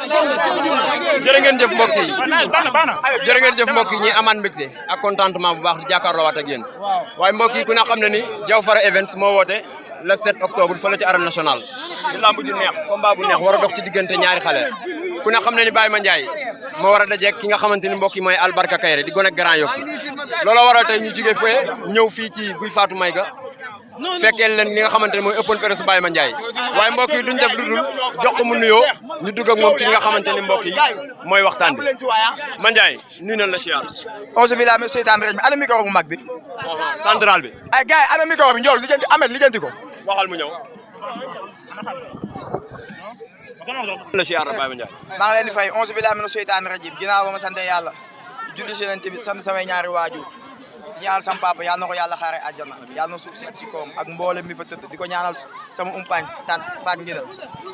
jërë ngeen jëf mbokk yi jërë ngeen jëf mbokk yi ñi amaan mbégte ak contentement bu baax di jàkkaarloo waat ak yéen waaye mbokk yi ku ne xam ne ni Diaw Fara Events moo woote le 7 octobre fële ci arène nationale di lamb ju neex combat bu neex war a dox ci diggante ñaari xale ku ne xam ne ni Baye Mandiaye moo war a dajeek ki nga xamante ni mbokk yi mooy Albarka Kayré di gone Grand Yoff looloo waral tey ñu jóge fee ñëw fii ci Guy Fatou Mayga fekkee leen li nga xamante ne mooy ëppoon presse Baye Mandiaye waaye mbokk yi duñ def lu dul jox ko mu nuyoo ñu dugg ak moom ci li nga xamante ni mbokk yi mooy waxtaan bi Mandiaye nuyu nañ la si yàlla. auzu billahi mina seytaani rajiim ana micro bu mag bi. central bi. ay gars yi ana micro bi Ndiol lijjanti Ahmed lijjanti ko. waxal mu ñëw. la si yàlla Baye Mandiaye. maa ngi leen di fay auzu billahi mina seytaani rajiim ginnaaw ba ma sant yàlla julli si leen tamit sant samay ñaari waajur ñaanal sama papa yal na ko yàlla xaare àjjana yal na suuf si ak ci koom ak mboolem mi fa tëdd di ko ñaanal sama umpaañ tan faat ngina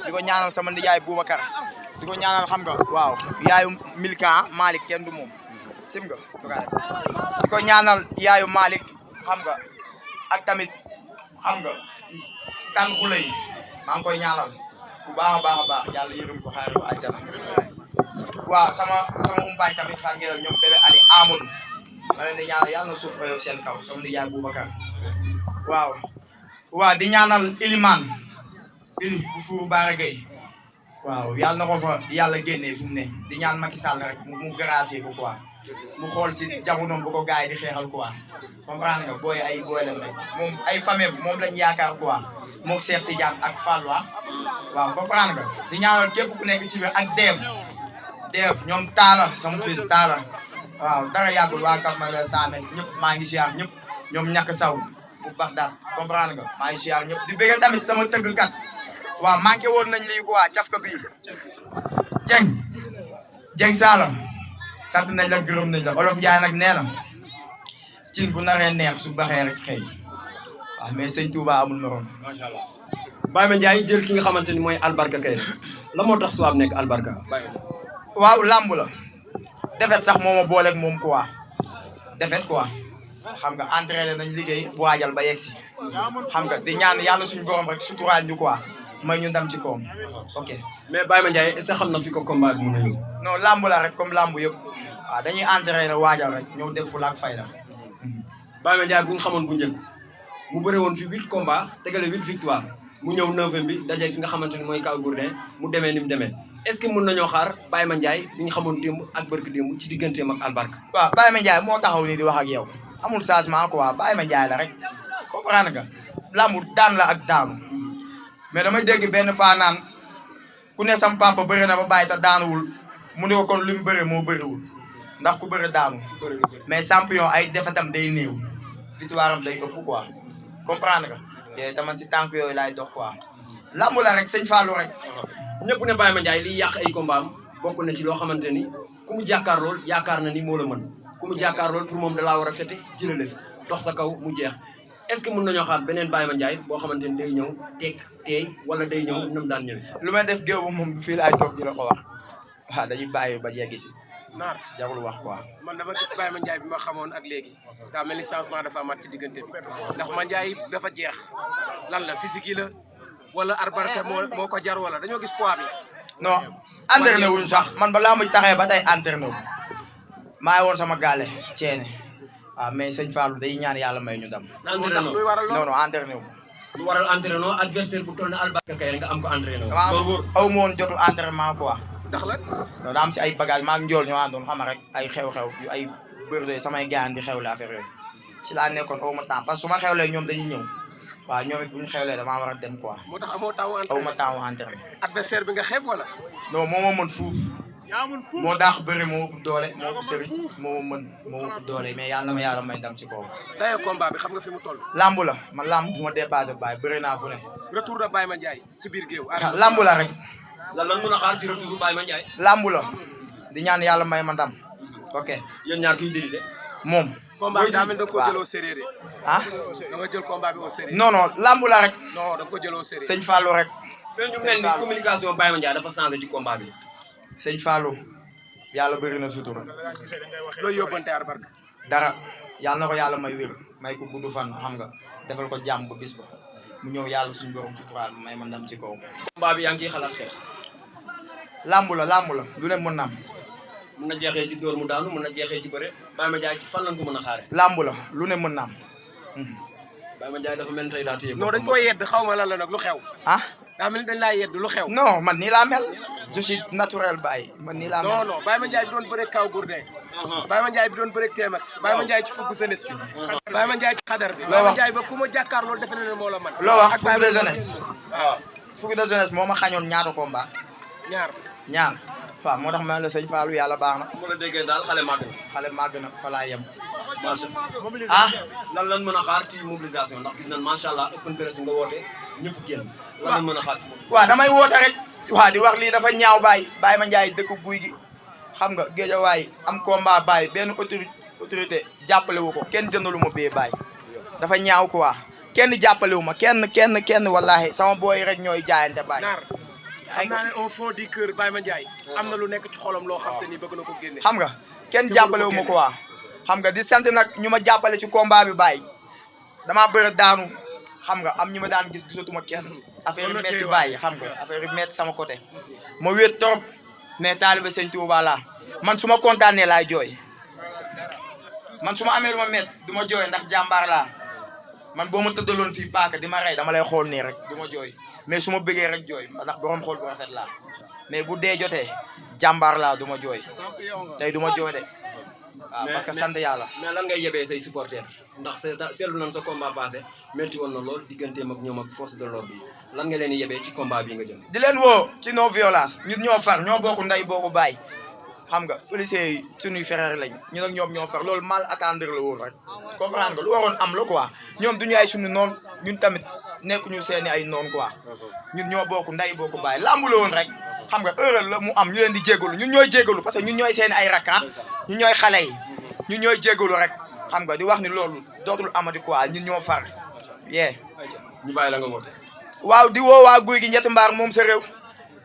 di ko ñaanal sama ndiyaay Boubacar di ko ñaanal xam nga waaw yaayu Milka Malick kenn du moom sim nga di ko ñaanal yaayu Malick xam nga ak tamit xam nga kan xule yi maa ngi koy ñaanal bu baax a baax a baax yàlla yërëm ko xaare ko àjjana waaw sama umpaañ tamit faat ngina ñoom bébé Ali Amadou ma leen di ñaanal yàlla na suuf ko yow seen kaw sama ndiyaay Boubacar waaw di ñaanal Ilimane Ili bu fuuru Baara Gueye waaw yàlla na ko fa yàlla génnee fu mu ne di ñaan Macky Sall rek mu gracier ko quoi mu xool ci jamonoom bu ko gars yi di xeexal quoi comprendre nga booy ay booy leen rek moom ay famille moom lañ yaakaar quoi moog Cheikh Tidiane ak Fallou waaw comprendre nga di ñaanal képp ku nekk ci biir ak Dev ñoom Talla sama fils Talla waaw dara yàggul waa Kër Maguette Sane ñëpp maa ngi siyaar ñëpp ñoom ñàkk saw bu baax daal comprendre nga maa ngi siyaar ñëpp di bëgg tamit sama tëggkat waaw manqué woon nañ lii quoi cafka bii Dieng Sala sant nañ la gërëm nañ la Olof Ndiaye nag nee na cin bu naree neex su baxee rek xëy waaw mais sëñ Touba amul morom. macha allah Baye Mandiaye jël ki nga xamante ni mooy Albarka Kayré la moo tax suwaab nekk Albarka. waaw làmb la. defet sax moo ma booleeg moom quoi defet quoi xam nga entraîné nañ liggéey bu waajal ba yegg si xam nga di ñaan yàlla suñu borom rek suturaal ñu quoi may ñu ndam ci koom ok. mais Baye Mandiaye est-ce que xam na fi ko combat bi mën a yóbbu. non lamb la rek comme lamb yëpp waaw dañuy entraîné waajal rek ñëw def fu laak fayda. Baye Mandiaye bu ñu xamoon bu njëkk mu bëre woon fi 8 combats tegale 8 victoire mu ñëw 9e bi daje ki nga xamante ni mooy Kaw Gourdin mu demee ni mu demee. est-ce que mën nañoo xaar Baye Mandiaye bi ñu xamoon démb ak barki démb ci digganteem ak Albarka. waaw Baye Mandiaye moo taxaw nii di wax ak yow amul changement quoi Baye Mandiaye la rek comprendre nga lambu daan la ak daanu mais damay dégg benn paa naan ku ne sam papa bëri na ba bàyyi te daanuwul mu ne ko kon li mu bëri moo bëriwul ndax ku bëri daanu mais champion ay defetam day néew victoire am day ëpp quoi comprendre nga yooyu tamit si tànk yooyu laay dox quoi lambu la rek sëñ Fallou rek. ñëpp ne Baye Mandiaye liy yàq ay combat am bokk na ci loo xamante ni ku mu jàkkaar lool yaakaar na ni moo la mën ku mu jàkkaar lool pour moom da laa war a fete jëlale fi dox sa kaw mu jeex est-ce que mën nañoo xaar beneen Baye Mandiaye boo xamante ni day ñëw teeg teey wala day ñëw nam daan ñëwee. lu may def géew ba moom fii laay toog di la ko wax waaw dañuy bàyyi ba yegg si naar jarul wax quoi. man dama gis Baye Mandiaye bi ma xamoon ak léegi daa mel ni changement dafa amaat ci diggante bi ndax Mandiaye dafa jeex lan la physique yi la wala Albarka moo ko jar wala dañoo gis poids bi. non entraîné wuñ sax man ba laa muy taxee ba tey entraîné wu maa ngi woon sama gaale ceene waaw mais sëñ Fallou day ñaan yàlla may ñu dam. non non entraîné wu. lu waral entraîné adversaire bu toll na Albarka Kayré nga am ko entraîné wu. loolu wóor aw ma woon jotu entraînement quoi. ndax lan. non daa am si ay bagage maa ngi njool ñoo àndoon xam rek ay xew-xew yu ay birthday samay gaan di xewle affaire yooyu si laa nekkoon aw ma temps parce que su ma xewlee ñoom dañuy ñëw. waaw ñoom it bu ñu xewlee damaa war a dem quoi. moo tax amoo temps aw ma temps entraîné. adversaire bi nga xeeb wala. non moo ma mën fuuf. moo daax bëri moo ëpp doole moo ëpp sëriñ moo mën moo ëpp doole mais yàlla na ma yàlla may ndam ci kaw. dayoo combat bi xam nga fi mu toll. lamb la man lamb bu ma dépassé Baye bëri naa fu ne. retour de Baye Mandiaye si biir géew. lamb la rek. lan mën a xaar ci retour Baye Mandiaye. lamb la di ñaan yàlla may ma ndam ok. yéen ñaar kuy diriger. moom. combat bi daa mel da nga ko jël au sérieux. ah. da nga jël combat bi au sérieux. non non lamb la rek. non da nga ko jël au sérieux. sëñ Fallou rek. mais ñu mel ni communication Baye Mandiaye dafa changé ci combat bi. sëñ Fallou yàlla bëri na sutura. looy yóbbante Albarka. dara yàlla na ko yàlla may wér may ko gudd fan xam nga defal ko jàmm ba bis ba mu ñëw yàlla suñu borom suturaal may ma ndam ci kaw. combat bi yaa ngi ciy xalaat xeex. lamb la lu ne mën na am. mën na jeexee ci dóor mu daanu mën na jeexee ci bëre Baye Mandiaye ci fan lañ ko mën a xaare. lamb la lu ne mën na am. Baye Mandiaye dafa mel ni tey daa téye. non dañ koy yedd xaw ma lan la nag lu xew. ah. daa mel ni dañ laa yedd lu xew. non man nii laa mel. je suis naturel Baye man nii laa mel. non non Baye Mandiaye bi doon bëreeg Kaw Gourdin. Baye Mandiaye bi doon bëreeg Tmax. Baye Mandiaye ci fukk jeunesse bi. Baye Mandiaye ci xadar bi. Baye Mandiaye ba ku ma jàkkaar loolu defe na ne moo la man. loo wax fukk de jeunesse. waaw fukk de jeunesse moo ma xañoon ñaata combat. ñaar. waaw moo tax ma la sëñ Fallou yàlla baax na. su ma la déggee daal xale màgg na. xale màgg na fa laa yem. macha allah lan lan mën a xaar ci mobilisation ndax gis nañ macha allah open press nga woote ñëpp génn. lan lan mën a xaar ci mobilisation. waaw damay woote rek. waaw di wax lii dafa ñaaw Baye Mandiaye dëkk guy gi xam nga Géejawaay am combat Baye benn autorité jàppale wu ko kenn jëndalu ma bee Baye dafa ñaaw quoi kenn jàppale wu ma kenn wallahi sama booy rek ñooy jaayante Baye. xam naa ne au fond du cœur Baye Mandiaye am na lu nekk ci xolam loo xam te ni bëgg na ko génne. xam nga kenn jàppale wu ma quoi xam nga di sant nag ñu ma jàppale ci combat bi Baye damaa bëri daanu xam nga am ñu ma daan gisatuma kenn affaire yu metti Baye xam nga affaire yu metti sama côté ma wéet trop mais taalibe sëñ Touba laa man su ma kontaanee laay jooy man su ma amee lu ma métti du ma jooy ndax jàmbaar laa man boo ma tëddaloon fii paaka di ma rey dama lay xool nii rek du ma jooy mais su ma bëggee rek jooy ndax borom xool bu rafet laa mais bu dee jotee jàmbaar laa du ma jooy tey du ma jooy de waaw parce que sant yàlla. mais lan ngay yebee say supporters ndax seetlu nañ sa combat passé métti woon na lool digganteem ak ñoom ak force de l'ordre bi lan nga leen di yebee ci combat bi nga jëm. di leen woo ci non violence ñun ñoo far ñoo bokk ndey bokk baay xam nga policiers yi suñuy frère lañ ñun ak ñoom ñoo far loolu mal attendre la woon rek comprendre nga lu waroon am la quoi ñoom duñu ay suñu noon ñun tamit nekkuñu seeni ay noon quoi ñun ñoo bokk ndey bokk baay lambu la woon rek xam nga heure la mu am ñu leen di jégalu ñun ñooy jégalu parce que ñun ñooy seeni ay rakka ñun ñooy xale yi ñun ñooy jégalu rek xam nga di wax ni loolu dootul amati quoi ñun ñoo far yee. ñu bàyyi la nga woote. waaw di woo waa guy gi ñetti mbaar moom sa réew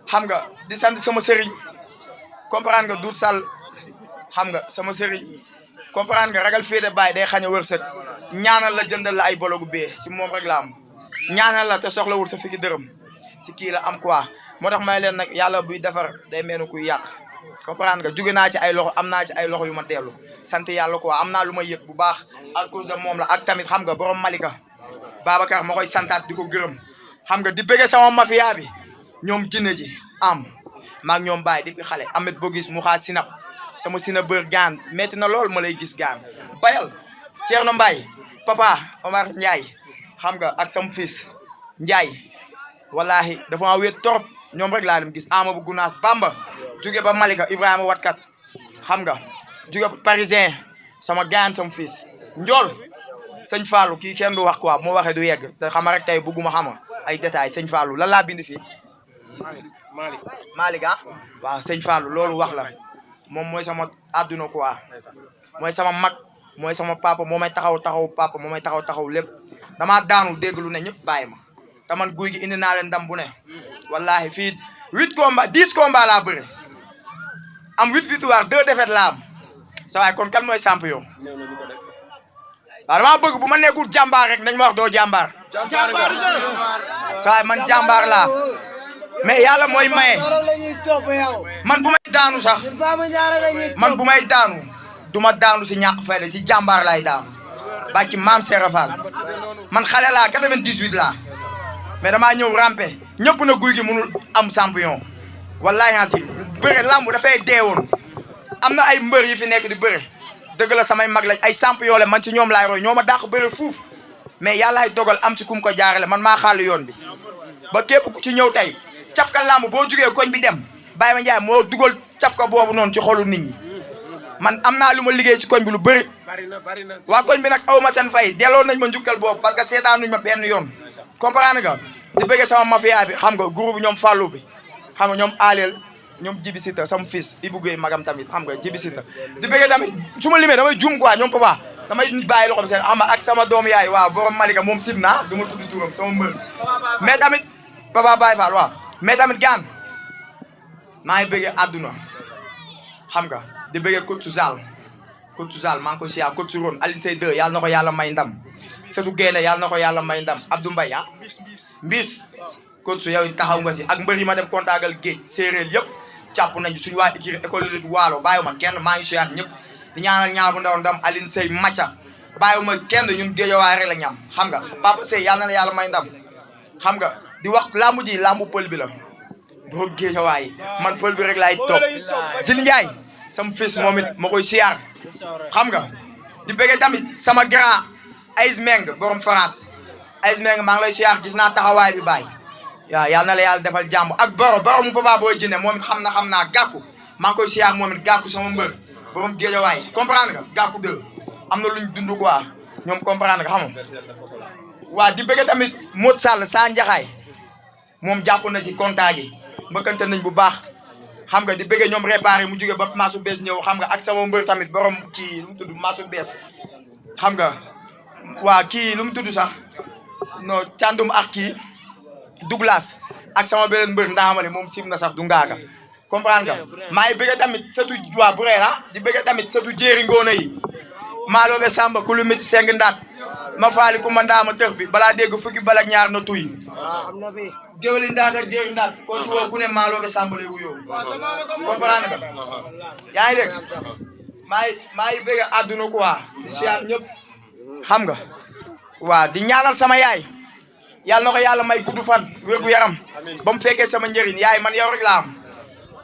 xam nga di sant sama sëriñ comprendre nga duut sall xam nga sama sëriñ comprendre nga ragal féete Baye day xañ a wërsëg ñaanal la jëndal la ay bologu bee si moom rek la am ñaanal la te soxlawul sa fiki dërëm si kii la am quoi moo tax may leen nag yàlla buy defar day mel ni kuy yàq comprendre nga jóge naa ci ay loxo am naa ci ay loxo yu ma dellu sant yàlla quoi am naa lu ma yëg bu baax à cause de moom la ak tamit xam nga borom Malika Babacar ma koy santaat di ko gërëm xam nga di bëgge sama mafia bi ñoom jinne ji am maag ñoom Baye depuis xale Ahmed boo gis mu xaa sinap sama sinapeur gaan metti na lool ma lay gis gaan bayal Thierno Mbaye papa Omar Ndiaye xam nga ak sama fils Ndiaye wallahi dafa ma wéet trop ñoom rek laa dem gis ama bu gunaas Bamba jóge ba Malika Ibrahima watkat xam nga jóge parisien sama gaan sama fils Ndiol sëñ Fallou kii kenn du wax quoi bu ma waxee du yegg te xama rek tey bëgguma xama ay détails sëñ Fallou lan laa bind fii Malick ah waaw sëñ Fallou loolu wax la moom mooy sama àdduna quoi mooy sama mag mooy sama papa moo may taxaw papa moo may taxaw lépp damaa daanu dégg lu ne ñëpp bàyyi ma te man guy gi indi naa leen ndam bu ne wallahi fii 10 combats laa bëre am 8 victoires 2 défaites laa am sa waay kon kan mooy champion waaw damaa bëgg bu ma nekkul jàmbaar rek nañ ma wax doo jàmbaar sa waay man jàmbaar laa mais yàlla mooy maye man bu may daanu sax man bu may daanu duma daanu si ñàkk fayda si jàmbaar laay daanu bàcci maam Serap Fall man xale laa 98 laa mais damaa ñëw rampe ñëpp na guy gi mënul am champion wallahi asim bëre lambu dafay deewoon am na ay mbër yi fi nekk di bëre dëgg la samay mag lañ ay champion la man ci ñoom laay roy ñoo ma dàq bëre fuuf mais yàllaay dogal am ci kum ko jaarale man maa xàll yoon bi ba képp ku ci ñëw tey cafka lamb boo jugee koñ bi dem Baye Mandiaye moo dugal cafka boobu noonu ci xolu nit ñi man am naa lu ma liggéey ci koñ bi lu bëri waa koñ bi nag aw ma seen fay delloo nañ ma njukkal boobu parce que seetaanuñ ma benn yoon comprendre nga di bëggee sama mafia bi xam nga groupe ñoom Fallou bi xam nga ñoom Aleel ñoom Jibi Sita sama fils Ibou Gueye magam tamit xam nga Jibi Sita di bëggee tamit su ma limee damay juum quoi ñoom papa damay bàyyi loxo bi seen xam nga ak sama doom yaay waaw borom Malika moom sib naa du ma tudd turam sama mbër mais tamit papa Baye Fall waaw mais tamit gaan maa ngi bëggee àdduna xam nga di bëggee Côte Zal maa ngi koy siyaa Côte Ron Aline Sey 2 yàlla na ko yàlla may ndam surtout Gaynde yàlla na ko yàlla may ndam Abdou Mbaye ah mbis Côte yow taxaw nga si ak mbër yi ma dem kontaagal géej séeréer yëpp càpp nañu suñu waa école de Waalo bàyyiwuma kenn maa ngi siyaar ñëpp di ñaanal ñaar bu ndaw ndam Aline Sey Macha bàyyiwuma kenn ñun Géejawaay rek la ñam xam nga Papa Sey yàlla na la yàlla may ndam xam nga di wax lambu ji lambu pël bi la borom Géejawaay man pël bi rek laay topp Zil Ndiaye sama fils moom it ma koy siyaar xam nga di bëggee tamit sama grand Aïs Meng borom France Aïs Meng maa ngi lay siyaar gis naa taxawaay bi baay waaw yàlla na la yàlla defal jàmm ak boro mu Papa Boy Djiné moom it xam naa gàkku maa ngi koy siyaar moom it gàkku sama mbër borom Géejawaay comprendre nga gàkku 2 am na luñ dund quoi ñoom comprendre nga xam nga waaw di bëggee tamit Modou Sall saa Njaxaay moom jàpp na ci contact gi mbëkkante nañ bu baax xam nga di bëggee ñoom réparé mu jóge ba maasu bees ñëw xam nga ak sama mbër tamit borom kii lu mu tudd maasu bees xam nga waa kii lu mu tudd sax non càndum ak kii Douglas ak sama beneen mbër ndaxamale moom sim na sax du ngaaga comprendre nga maa ngi bëggee tamit sëtu waa Burera di bëggee tamit sëtu jéeri ngoona yi maaloobe Samba ku lu métti seng ndaat ma faali ku ma ndaama tëx bi balaa dégg fukki balak ñaar na tuy géwéli ndaat ak jéeri ndaat koo ci woo ku ne maaloobe Samba lay wuyoo comprendre nga yaa ngi dégg maa ngi bëggee àdduna quoi di siyaar ñëpp xam nga waaw di ñaanal sama yaay yàlla na ko yàlla may gudd fan wér gu yaram ba mu fekkee sama njëriñ yaay man yow rek laa am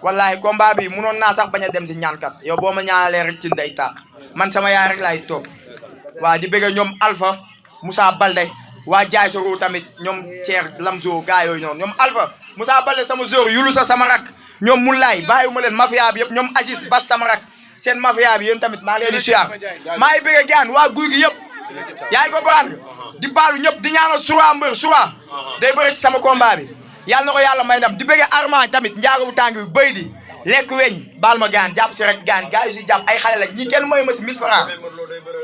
wallahi combat bi munoon naa sax bañ a dem si ñaankat yow boo ma ñaanalee rek ci ndey tàq man sama yaay rek laay topp waaw di bëgg ñoom Alpha Moussa Balde waa jaay sa ruu tamit ñoom Thier Lamzo gaa yooyu noonu ñoom Alpha Moussa Balde sama jour yulu sa sama rak ñoom Moulay bàyyiwuma leen mafia bi yëpp ñoom Aziz Bas sama rak seen mafia bi yéen tamit maa ngi leen di siyaar maa ngi bëgg gaan waa guy gi yëpp yaa ngi comprendre di baalu ñëpp di ñaanal Soura mbër Soura day bëri ci sama combat bi yàlla na ko yàlla may ndam di bëgg Armand tamit njaago bu tàng bi bëy di lekk weñ baal ma gaan jàpp si rek gaan gars yi si jàpp ay xale la ñi kenn may ma si 1000 francs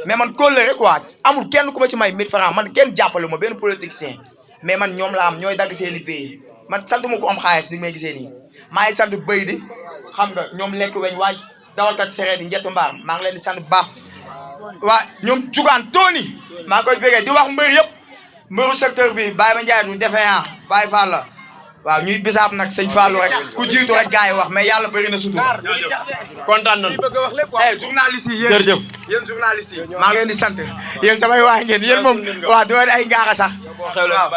mais man kóllëre quoi amul kenn ku ma ci may 1000 francs man kenn jàppale ma benn politicien mais man ñoom la am ñooy dagg seen i pays man sant ma ko am xaalis ni may gisee nii maa ngi sant bëy di xam nga ñoom lekk weñ waay dawalkat sereet yi njett mbaar maa ngi leen di sant bu baax waa ñoom jugaan Tony maa ngi koy bëggee di wax mbër yëpp mbëru secteur bi Baye Ma Ndiaye du defee Baye Fall la waaw ñuy bisaab nag sëñ Fallou rek ku jiitu rek gars yi wax mais yàlla bëri na sutur kontaan nañu journaliste yi jërëjëf yéen journaliste yi maa ngi leen di sant yéen samay waa ngeen yéen moom waaw doo ay ngaaxa sax waaw